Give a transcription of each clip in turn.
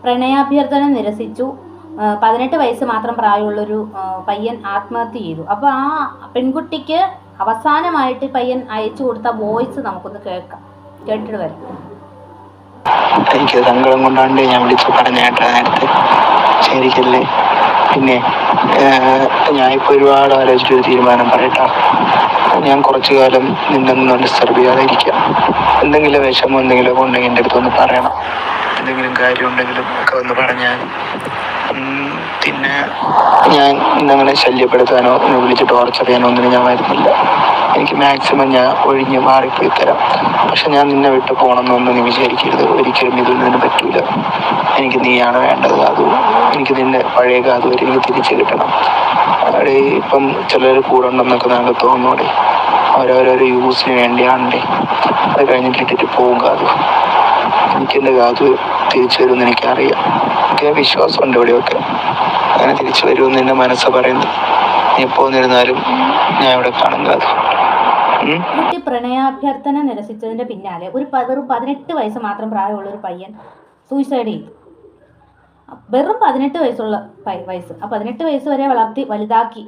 പ്രണയാഭ്യർത്ഥന നിരസിച്ചു. 18 വയസ്സ് മാത്രം പ്രായമുള്ളൊരു പയ്യൻ ആത്മഹത്യ ചെയ്തു. അപ്പോൾ ആ പെൺകുട്ടിക്ക് അവസാനമായിട്ട് പയ്യൻ അയച്ചു കൊടുത്ത വോയിസ് നമുക്കൊന്ന് കേട്ടിട്ട് വരാം. എനിക്ക് സങ്കടം കൊണ്ടാണ്ട് ഞാൻ വിളിച്ചു പറഞ്ഞേട്ടാ നേരത്തെ ശരിക്കല്ലേ. പിന്നെ ഞാനിപ്പോൾ ഒരുപാട് ആലോചിച്ചൊരു തീരുമാനം പറയട്ടാ. ഞാൻ കുറച്ചു കാലം നിന്നൊന്ന് ഡിസ്റ്റർബ് ചെയ്യാതിരിക്കാം. എന്തെങ്കിലും വിഷമം എന്തെങ്കിലുമൊക്കെ ഉണ്ടെങ്കിൽ എൻ്റെ അടുത്തൊന്ന് പറയണം. എന്തെങ്കിലും കാര്യം ഉണ്ടെങ്കിലും ഒക്കെ ഒന്ന് പറഞ്ഞാൽ. പിന്നെ ഞാൻ ഇന്നങ്ങനെ ശല്യപ്പെടുത്താനോ എന്നെ വിളിച്ച് ടോർച്ചർ ചെയ്യാനോ ഒന്നിനും ഞാൻ വരുന്നില്ല. എനിക്ക് മാക്സിമം ഞാൻ ഒഴിഞ്ഞ് മാറിപ്പോയി തരാം. പക്ഷെ ഞാൻ നിന്നെ വിട്ട് പോകണമെന്നൊന്നും നീ വിചാരിക്കരുത്. ഒരിക്കലും ഇതൊന്നും നിന്നെ പറ്റൂല. എനിക്ക് നീയാണ് വേണ്ടത്. അതും എനിക്ക് നിന്റെ പഴയ കാലം വരെ എനിക്ക് തിരിച്ചു കിട്ടണം. അവിടെ ഇപ്പം ചിലർ കൂടെ ഉണ്ടെന്നൊക്കെ നമുക്ക് തോന്നൂടെ. അവരവരോരോ യൂസിന് വേണ്ടിയാണ്ടേ. അത് കഴിഞ്ഞിട്ട് ഇട്ടിട്ട് പോകും കാതു. എനിക്കെൻ്റെ കാതു തിരിച്ചു വരുമെന്ന് എനിക്കറിയാം. എനിക്ക് വിശ്വാസമുണ്ട് ഇവിടെയൊക്കെ അങ്ങനെ തിരിച്ചു വരുമെന്ന് എൻ്റെ മനസ്സ് പറയുന്നത്. നീ എപ്പോൾ വന്നിരുന്നാലും ഞാൻ ഇവിടെ കാണും കാതു. കുട്ടി പ്രണയാഭ്യർത്ഥന നിരസിച്ചതിന്റെ പിന്നാലെ വെറും 18 വയസ്സ് മാത്രം പ്രായമുള്ള ഒരു പയ്യൻ സൂയിസൈഡ് ചെയ്തു. വെറും 18 വയസ്സുള്ള വയസ്സ്. ആ 18 വയസ്സ് വരെ വളർത്തി വലുതാക്കി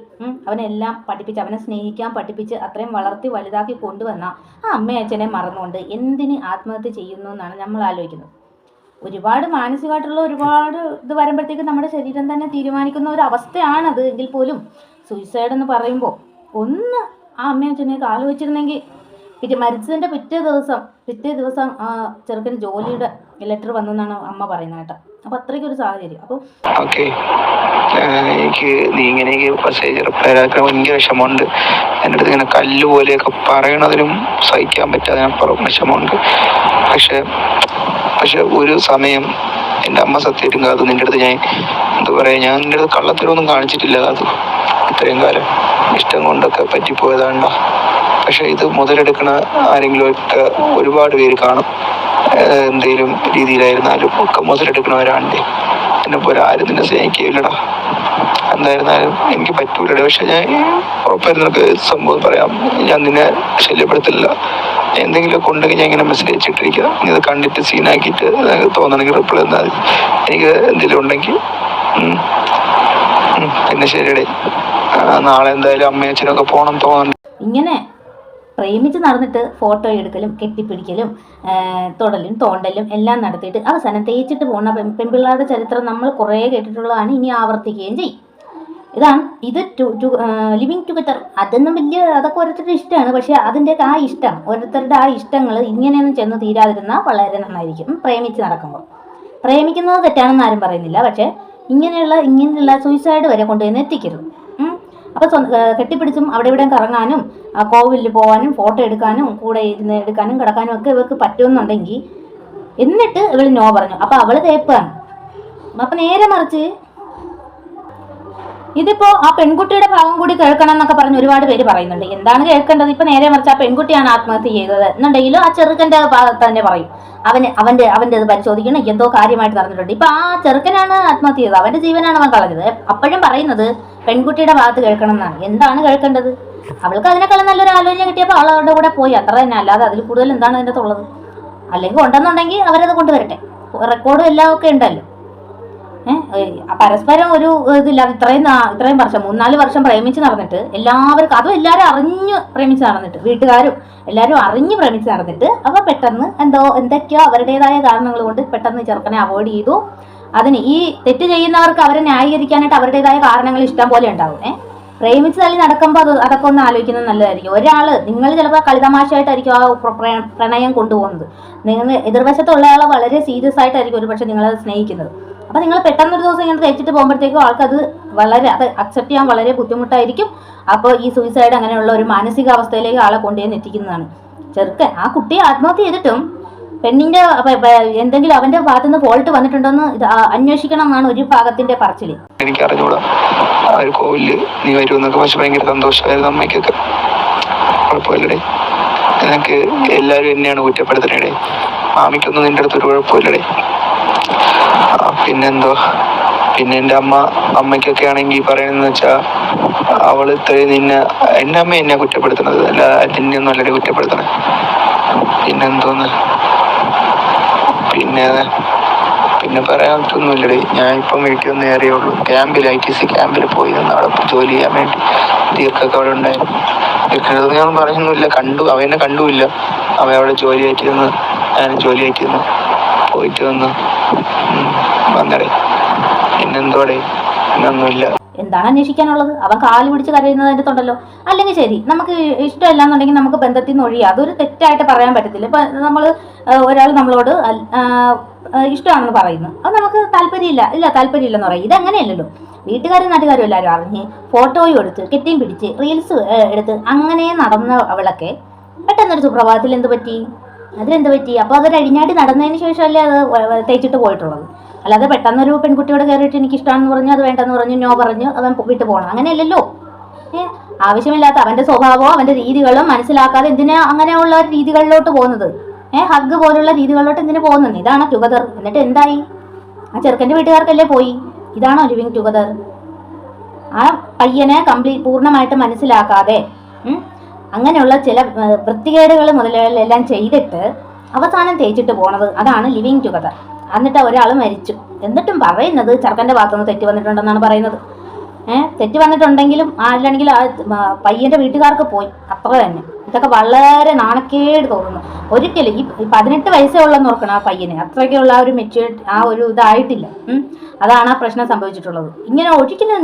അവനെല്ലാം പഠിപ്പിച്ച്, അവനെ സ്നേഹിക്കാൻ പഠിപ്പിച്ച് അത്രയും വളർത്തി വലുതാക്കി കൊണ്ടുവന്ന ആ അമ്മയും അച്ഛനെ മറന്നുകൊണ്ട് എന്തിന് ആത്മഹത്യ ചെയ്യുന്നു എന്നാണ് നമ്മൾ ആലോചിക്കുന്നത്. ഒരുപാട് മാനസികമായിട്ടുള്ള ഒരുപാട് ഇത് വരുമ്പോഴത്തേക്ക് നമ്മുടെ ശരീരം തന്നെ തീരുമാനിക്കുന്ന ഒരു അവസ്ഥയാണത്. എങ്കിൽ പോലും സൂയിസൈഡ് എന്ന് പറയുമ്പോൾ ഒന്ന് ആ അമ്മയും അച്ഛനെയൊക്കെ ആലോചിച്ചിരുന്നെങ്കിൽ. മരിച്ചതിൻ്റെ പിറ്റേ ദിവസം ആ ചെറുക്കന് ജോലിയുടെ ലെറ്റർ വന്നു എന്നാണ് അമ്മ പറയുന്നത് കേട്ടോ. അപ്പോൾ അത്രയ്ക്കൊരു സാഹചര്യം. അപ്പോൾ എനിക്ക് നീ ഇങ്ങനെയൊക്കെ ചെറുപ്പക്കാരൊക്കെ ഭയങ്കര വിഷമമുണ്ട്. എൻ്റെ അടുത്ത് ഇങ്ങനെ കല്ല് പോലെയൊക്കെ പറയണതിനും സഹിക്കാൻ പറ്റാതെ വിഷമമുണ്ട്. പക്ഷെ ഒരു സമയം എൻ്റെ അമ്മ സത്യമായിട്ടും കാതു നിൻ്റെ അടുത്ത് ഞാൻ എന്താ പറയുക, ഞാൻ നിൻ്റെ അടുത്ത് കള്ളത്തരമൊന്നും കാണിച്ചിട്ടില്ല കാതു. ഇത്രയും കാലം ഇഷ്ടം കൊണ്ടൊക്കെ പറ്റിപ്പോയതാണ്ട. പക്ഷെ ഇത് മുതലെടുക്കണ ആരെങ്കിലും ഒക്കെ ഒരുപാട് പേര് കാണും. എന്തെങ്കിലും രീതിയിലായിരുന്നാലും ഒക്കെ മുതലെടുക്കണവരാണ്ട്. എന്നെ പോലെ ആരും നിന്നെ സ്നേഹിക്കില്ലടാ. എന്തായിരുന്നാലും എനിക്ക് പറ്റൂലടാ. പക്ഷെ ഞാൻ ഉറപ്പായിരുന്നു നിനക്ക് സംഭവം പറയാം. ഞാൻ നിന്നെ ശല്യപ്പെടുത്തില്ല. എന്തെങ്കിലുമൊക്കെ ഉണ്ടെങ്കിൽ ഞാൻ ഇങ്ങനെ മെസ്സേജ് അയച്ചിട്ടിരിക്കുക. നീ ഇത് കണ്ടിട്ട് സീനാക്കിയിട്ട് തോന്നണമെങ്കിൽ റിപ്ലൈ തന്നാൽ മതി. എനിക്ക് എന്തെങ്കിലും ഉണ്ടെങ്കിൽ. പിന്നെ ശരിയടേ, നാളെ എന്തായാലും അമ്മയും അച്ഛനൊക്കെ പോകണം തോന്നുന്നു. ഇങ്ങനെ പ്രേമിച്ച് നടന്നിട്ട് ഫോട്ടോ എടുക്കലും കെട്ടിപ്പിടിക്കലും തൊടലും തോണ്ടലും എല്ലാം നടത്തിയിട്ട് അവസാനം തേച്ചിട്ട് പോകുന്ന പെൺപിള്ളേരുടെ ചരിത്രം നമ്മൾ കുറേ കേട്ടിട്ടുള്ളതാണ്. ഇനി ആവർത്തിക്കുകയും ചെയ്യും. ഇത് ലിവിങ് ടുഗദർ. അതൊന്നും അതൊക്കെ ഓരോരുത്തരുടെ ഇഷ്ടമാണ്. പക്ഷേ അതിൻ്റെയൊക്കെ ആ ഇഷ്ടം, ഓരോരുത്തരുടെ ആ ഇഷ്ടങ്ങൾ ഇങ്ങനെയൊന്നും ചെന്ന് തീരാതിരുന്നാൽ വളരെ നന്നായിരിക്കും. പ്രേമിച്ച് നടക്കുമ്പോൾ പ്രേമിക്കുന്നത് തെറ്റാണെന്ന് ആരും പറയുന്നില്ല. പക്ഷേ ഇങ്ങനെയുള്ള സൂയിസൈഡ് വരെ കൊണ്ടുവന്ന് എത്തിക്കരുത്. അപ്പോൾ കെട്ടിപ്പിടിച്ചും അവിടെ ഇവിടെ കറങ്ങാനും കോവിലിൽ പോകാനും ഫോട്ടോ എടുക്കാനും കൂടെ ഇരുന്ന് എടുക്കാനും കിടക്കാനും ഒക്കെ ഇവർക്ക് പറ്റുമെന്നുണ്ടെങ്കിൽ എന്നിട്ട് ഇവൾ നോ പറഞ്ഞു. അപ്പോൾ അവൾ തേപ്പാണ്. അപ്പം നേരെ മറിച്ച് ഇതിപ്പോൾ ആ പെൺകുട്ടിയുടെ ഭാഗം കൂടി കേൾക്കണം എന്നൊക്കെ പറഞ്ഞ് ഒരുപാട് പേര് പറയുന്നുണ്ട്. എന്താണ് കേൾക്കേണ്ടത്? ഇപ്പം നേരെ മറിച്ച് ആ പെൺകുട്ടിയാണ് ആത്മഹത്യ ചെയ്തത് എന്നുണ്ടെങ്കിലും ആ ചെറുക്കൻ്റെ ഭാഗത്ത് തന്നെ പറയും. അവൻ്റെ ഇത് പരിശോധിക്കണം, എന്തോ കാര്യമായിട്ട് നടന്നിട്ടുണ്ട്. ഇപ്പം ആ ചെറുക്കനാണ് ആത്മഹത്യ ചെയ്തത്, അവൻ്റെ ജീവനാണ് അവൻ കളഞ്ഞത്. അപ്പോഴും പറയുന്നത് പെൺകുട്ടിയുടെ ഭാഗത്ത് കേൾക്കണം എന്നാണ്. എന്താണ് കേൾക്കേണ്ടത്? അവൾക്ക് അതിനേക്കാളും നല്ലൊരു ആലോചന കിട്ടിയപ്പോൾ അവൾ അവരുടെ കൂടെ പോയി, അത്ര തന്നെ. അല്ലാതെ അതിൽ കൂടുതൽ എന്താണ് അതിൻ്റെ ഉള്ളത്? അല്ലെങ്കിൽ ഉണ്ടെന്നുണ്ടെങ്കിൽ അവരത് കൊണ്ടുവരട്ടെ. റെക്കോർഡും എല്ലാം ഒക്കെ ഉണ്ടല്ലോ. പരസ്പരം ഒരു ഇതില്ലാതെ ഇത്രയും വർഷം 3-4 വർഷം പ്രേമിച്ച് നടന്നിട്ട് എല്ലാവർക്കും, അതും എല്ലാവരും അറിഞ്ഞ് പ്രേമിച്ച് നടന്നിട്ട്, വീട്ടുകാരും എല്ലാവരും അറിഞ്ഞ് പ്രേമിച്ച് നടന്നിട്ട് അപ്പോൾ പെട്ടെന്ന് എന്തൊക്കെയോ അവരുടേതായ കാരണങ്ങൾ കൊണ്ട് പെട്ടെന്ന് ചെറുക്കനെ അവോയ്ഡ് ചെയ്തു. അതിന് ഈ തെറ്റ് ചെയ്യുന്നവർക്ക് അവരെ ന്യായീകരിക്കാനായിട്ട് അവരുടേതായ കാരണങ്ങൾ ഇഷ്ടം പോലെ ഉണ്ടാവും. പ്രേമിച്ച് തള്ളി നടക്കുമ്പോൾ അതൊക്കെ ഒന്ന് ആലോചിക്കുന്നത് നല്ലതായിരിക്കും. നിങ്ങൾ ചിലപ്പോൾ കളിതമാശയായിട്ടായിരിക്കും ആ പ്രണയം കൊണ്ടുപോകുന്നത്. നിങ്ങൾ എതിർവശത്തുള്ള ആളെ വളരെ സീരിയസ് ആയിട്ടായിരിക്കും ഒരു പക്ഷേ നിങ്ങളത് സ്നേഹിക്കുന്നത്. അപ്പോൾ നിങ്ങൾ പെട്ടെന്നൊരു ദിവസം ഇങ്ങനെ തേച്ചിട്ട് പോകുമ്പോഴത്തേക്കും ആൾക്കത് അത് അക്സെപ്റ്റ് ചെയ്യാൻ വളരെ ബുദ്ധിമുട്ടായിരിക്കും. അപ്പോൾ ഈ സൂയിസൈഡ് അങ്ങനെയുള്ള ഒരു മാനസികാവസ്ഥയിലേക്ക് ആളെ കൊണ്ടുവന്ന് എത്തിക്കുന്നതാണ്. ചെറുക്കൻ ആ കുട്ടിയെ ആത്മഹത്യ ചെയ്തിട്ടും പെണ്ണിൻ്റെ എന്തെങ്കിലും അവൻ്റെ ഭാഗത്തുനിന്ന് ഫോൾട്ട് വന്നിട്ടുണ്ടോന്ന് അന്വേഷിക്കണം എന്നാണ് ഒരു ഭാഗത്തിൻ്റെ പറച്ചിൽ. എനിക്ക് അറിഞ്ഞൂടാ ആ ഒരു കോവിലിൽ നീ വരുമെന്നൊക്കെ. പക്ഷെ ഭയങ്കര സന്തോഷമായിരുന്നു അമ്മയ്ക്കൊക്കെ. കുഴപ്പമില്ലടേ, എനിക്ക് എല്ലാവരും എന്നെയാണ് കുറ്റപ്പെടുത്തണേ. മാമിക്കൊന്നും നിൻ്റെ അടുത്തൊരു കുഴപ്പമില്ലടേ. പിന്നെന്തോ, പിന്നെ എൻ്റെ അമ്മയ്ക്കൊക്കെ ആണെങ്കിൽ പറയുന്നതെന്ന് വെച്ചാൽ അവൾ ഇത്രയും എൻ്റെ അമ്മ എന്നെ കുറ്റപ്പെടുത്തണത് അല്ല, നിന്നെയൊന്നും അല്ലടെ കുറ്റപ്പെടുത്തണേ. പിന്നെന്തോന്ന്, പിന്നെ പറയാൻ പറ്റൊന്നുമില്ലടേ. ഞാൻ ഇപ്പം വീട്ടിൽ ഒന്ന് ഏറിയുള്ളൂ. ക്യാമ്പിൽ ITC ക്യാമ്പിൽ പോയി നിന്ന് അവിടെ ജോലി ചെയ്യാൻ വേണ്ടി. ദീർഘമൊക്കെ അവിടെ ഉണ്ടായിരുന്നു. ദീർഘം ഞാൻ പറയുന്നില്ല, അവനെ കണ്ടുമില്ല. അവൻ അവിടെ ജോലി ആയിട്ടിരുന്ന്, ഞാൻ ജോലി ആയിട്ടിരുന്നു പോയിട്ട് വന്ന് വന്നടേ. പിന്നെന്തോടെ, പിന്നൊന്നുമില്ല. എന്താണ് അന്വേഷിക്കാനുള്ളത്? അവൻ കാല് പിടിച്ച് കരയുന്നതിൻ്റെ തൊണ്ടല്ലോ. അല്ലെങ്കിൽ ശരി, നമുക്ക് ഇഷ്ടമില്ല എന്നുണ്ടെങ്കിൽ നമുക്ക് ബന്ധത്തിൽ നിന്ന് ഒഴിയാം. അതൊരു തെറ്റായിട്ട് പറയാൻ പറ്റത്തില്ല. ഇപ്പം നമ്മൾ ഒരാൾ നമ്മളോട് ഇഷ്ടമാണെന്ന് പറയുന്നു, അത് നമുക്ക് താല്പര്യമില്ലെന്ന് പറയും. ഇതങ്ങനെയല്ലല്ലോ. വീട്ടുകാരും നാട്ടുകാരും എല്ലാവരും അറിഞ്ഞ് ഫോട്ടോയും എടുത്ത് കെട്ടിയും പിടിച്ച് റീൽസ് എടുത്ത് അങ്ങനെ നടന്ന അവളൊക്കെ പെട്ടെന്നൊരു സുപ്രഭാതത്തിൽ എന്ത് പറ്റി? അപ്പോൾ അതൊരു അഴിഞ്ഞാടി നടന്നതിന് ശേഷമല്ലേ അത് തേച്ചിട്ട് പോയിട്ടുള്ളത്. അല്ലാതെ പെട്ടെന്നൊരു പെൺകുട്ടിയോട് കയറിയിട്ട് എനിക്ക് ഇഷ്ടമാണെന്ന് പറഞ്ഞു, അത് വേണ്ടെന്ന് പറഞ്ഞു, നോ പറഞ്ഞു, അവൻ വിട്ടു പോകണം, അങ്ങനെയല്ലല്ലോ. ആവശ്യമില്ലാത്ത അവൻ്റെ സ്വഭാവമോ അവൻ്റെ രീതികളും മനസ്സിലാക്കാതെ എന്തിനാ അങ്ങനെയുള്ള രീതികളിലോട്ട് പോകുന്നത്? ഹഗ് പോലുള്ള രീതികളിലോട്ട് എന്തിനാ പോകുന്നത്? ഇതാണോ ടുഗദർ? എന്നിട്ട് എന്തായി? ആ ചെറുക്കൻ്റെ വീട്ടുകാർക്കല്ലേ പോയി. ഇതാണോ ലിവിങ് ടുഗദർ? ആ പയ്യനെ പൂർണ്ണമായിട്ട് മനസ്സിലാക്കാതെ അങ്ങനെയുള്ള ചില വൃത്തികേടുകൾ മുതലെല്ലാം ചെയ്തിട്ട് അവസാനം തേച്ചിട്ട് പോണത്, അതാണ് ലിവിങ് ടുഗദർ. എന്നിട്ട് ഒരാൾ മരിച്ചു, എന്നിട്ടും പറയുന്നത് ചെറുക്കൻ്റെ ഭാഗത്തുനിന്ന് തെറ്റ് വന്നിട്ടുണ്ടെന്നാണ് പറയുന്നത്. തെറ്റ് വന്നിട്ടുണ്ടെങ്കിലും അല്ലെങ്കിൽ ആ പയ്യൻ്റെ വീട്ടുകാർക്ക് പോയി, അത്ര തന്നെ. ഇതൊക്കെ വളരെ നാണക്കേട് തോന്നുന്നു. ഒരിക്കലും ഈ 18 വയസ്സേ ഉള്ളെന്ന് ഓർക്കണം ആ പയ്യന്. അത്രയ്ക്കുള്ള ആ ഒരു മെച്യൂരിറ്റി, ആ ഒരു ഇതായിട്ടില്ല. അതാണ് ആ പ്രശ്നം സംഭവിച്ചിട്ടുള്ളത്. ഇങ്ങനെ ഒരിക്കലും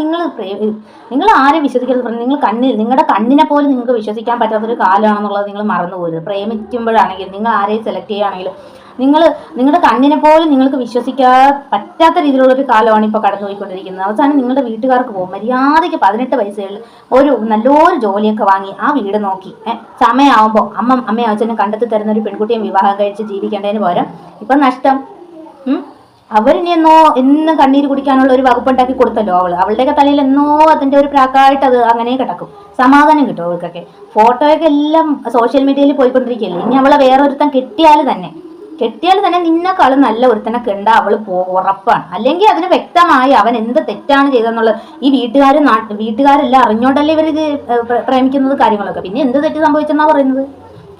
നിങ്ങൾ ആരെയും വിശ്വസിക്കരുത്. നിങ്ങളുടെ കണ്ണിനെ പോലും നിങ്ങൾക്ക് വിശ്വസിക്കാൻ പറ്റാത്തൊരു കാലമാണെന്നുള്ളത് നിങ്ങൾ മറന്നുപോകരുത്. പ്രേമിക്കുമ്പോഴാണെങ്കിലും നിങ്ങൾ ആരെയും സെലക്ട് ചെയ്യുകയാണെങ്കിലും നിങ്ങളുടെ കണ്ണിനെ പോലും നിങ്ങൾക്ക് വിശ്വസിക്കാൻ പറ്റാത്ത രീതിയിലുള്ളൊരു കാലമാണ് ഇപ്പോൾ കടന്നുപോയിക്കൊണ്ടിരിക്കുന്നത്. അവസാനം നിങ്ങളുടെ വീട്ടുകാർക്ക് പോകും. മര്യാദയ്ക്ക് 18 വയസ്സുകളിൽ ഒരു നല്ലൊരു ജോലിയൊക്കെ വാങ്ങി ആ വീട് നോക്കി സമയമാകുമ്പോൾ അമ്മയും അച്ഛനും കണ്ടെത്തി തരുന്ന ഒരു പെൺകുട്ടിയെ വിവാഹം കഴിച്ച് ജീവിക്കേണ്ടതിന് പകരം ഇപ്പം നഷ്ടം. അവരിനി എന്നും കണ്ണീര് കുടിക്കാനുള്ള ഒരു വകുപ്പുണ്ടാക്കി കൊടുത്തല്ലോ അവളുടെയൊക്കെ തലയിൽ അതിൻ്റെ ഒരു പ്രാക്കായിട്ട് അത് അങ്ങനെ കിടക്കും. സമാധാനം കിട്ടും അവർക്കൊക്കെ. ഫോട്ടോയൊക്കെ എല്ലാം സോഷ്യൽ മീഡിയയിൽ പോയിക്കൊണ്ടിരിക്കുകയല്ലേ. ഇനി അവളെ വേറൊരുത്തൻ കെട്ടിയാൽ തന്നെ നിന്നെക്കാളും നല്ല ഒരുത്തനെ കണ്ട അവൾ ഉറപ്പാണ്. അല്ലെങ്കിൽ അതിന് വ്യക്തമായി അവൻ എന്ത് തെറ്റാണ് ചെയ്തതെന്നുള്ളത് ഈ വീട്ടുകാരെല്ലാം അറിഞ്ഞോണ്ടല്ലേ ഇവരിത് പ്രേമിക്കുന്നത് കാര്യങ്ങളൊക്കെ. പിന്നെ എന്ത് തെറ്റ് സംഭവിച്ചെന്നാ പറയുന്നത്?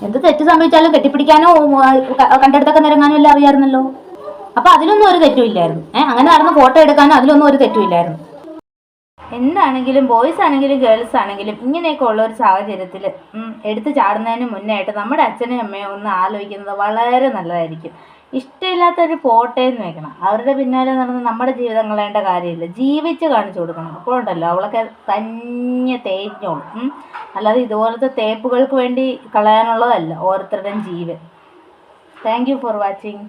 എന്ത് തെറ്റ് സംഭവിച്ചാലും കെട്ടിപ്പിടിക്കാനോ കണ്ടെടുത്തൊക്കെ നിരങ്ങാനോ എല്ലാം അറിയാമായിരുന്നല്ലോ. അപ്പൊ അതിലൊന്നും ഒരു തെറ്റുമില്ലായിരുന്നു. അങ്ങനെ നടന്ന ഫോട്ടോ എടുക്കാനോ അതിലൊന്നും ഒരു തെറ്റുമില്ലായിരുന്നു. എന്താണെങ്കിലും ബോയ്സ് ആണെങ്കിലും ഗേൾസ് ആണെങ്കിലും ഇങ്ങനെയൊക്കെ ഉള്ള ഒരു സാഹചര്യത്തിൽ എടുത്തു ചാടുന്നതിന് മുന്നായിട്ട് നമ്മുടെ അച്ഛനെയും അമ്മയും ഒന്ന് ആലോചിക്കുന്നത് വളരെ നല്ലതായിരിക്കും. ഇഷ്ടമില്ലാത്തൊരു പോട്ടേന്ന് വെക്കണം. അവരുടെ പിന്നാലെ നടന്ന് നമ്മുടെ ജീവിതം കളയേണ്ട കാര്യമില്ല. ജീവിച്ച് കാണിച്ചു കൊടുക്കണം. അപ്പോഴുണ്ടല്ലോ അവളൊക്കെ തന്നെ തേഞ്ഞോളും. അല്ലാതെ ഇതുപോലത്തെ തേപ്പുകൾക്ക് വേണ്ടി കളയാനുള്ളതല്ല ഓരോരുത്തരുടെയും ജീവൻ. Thank you for watching.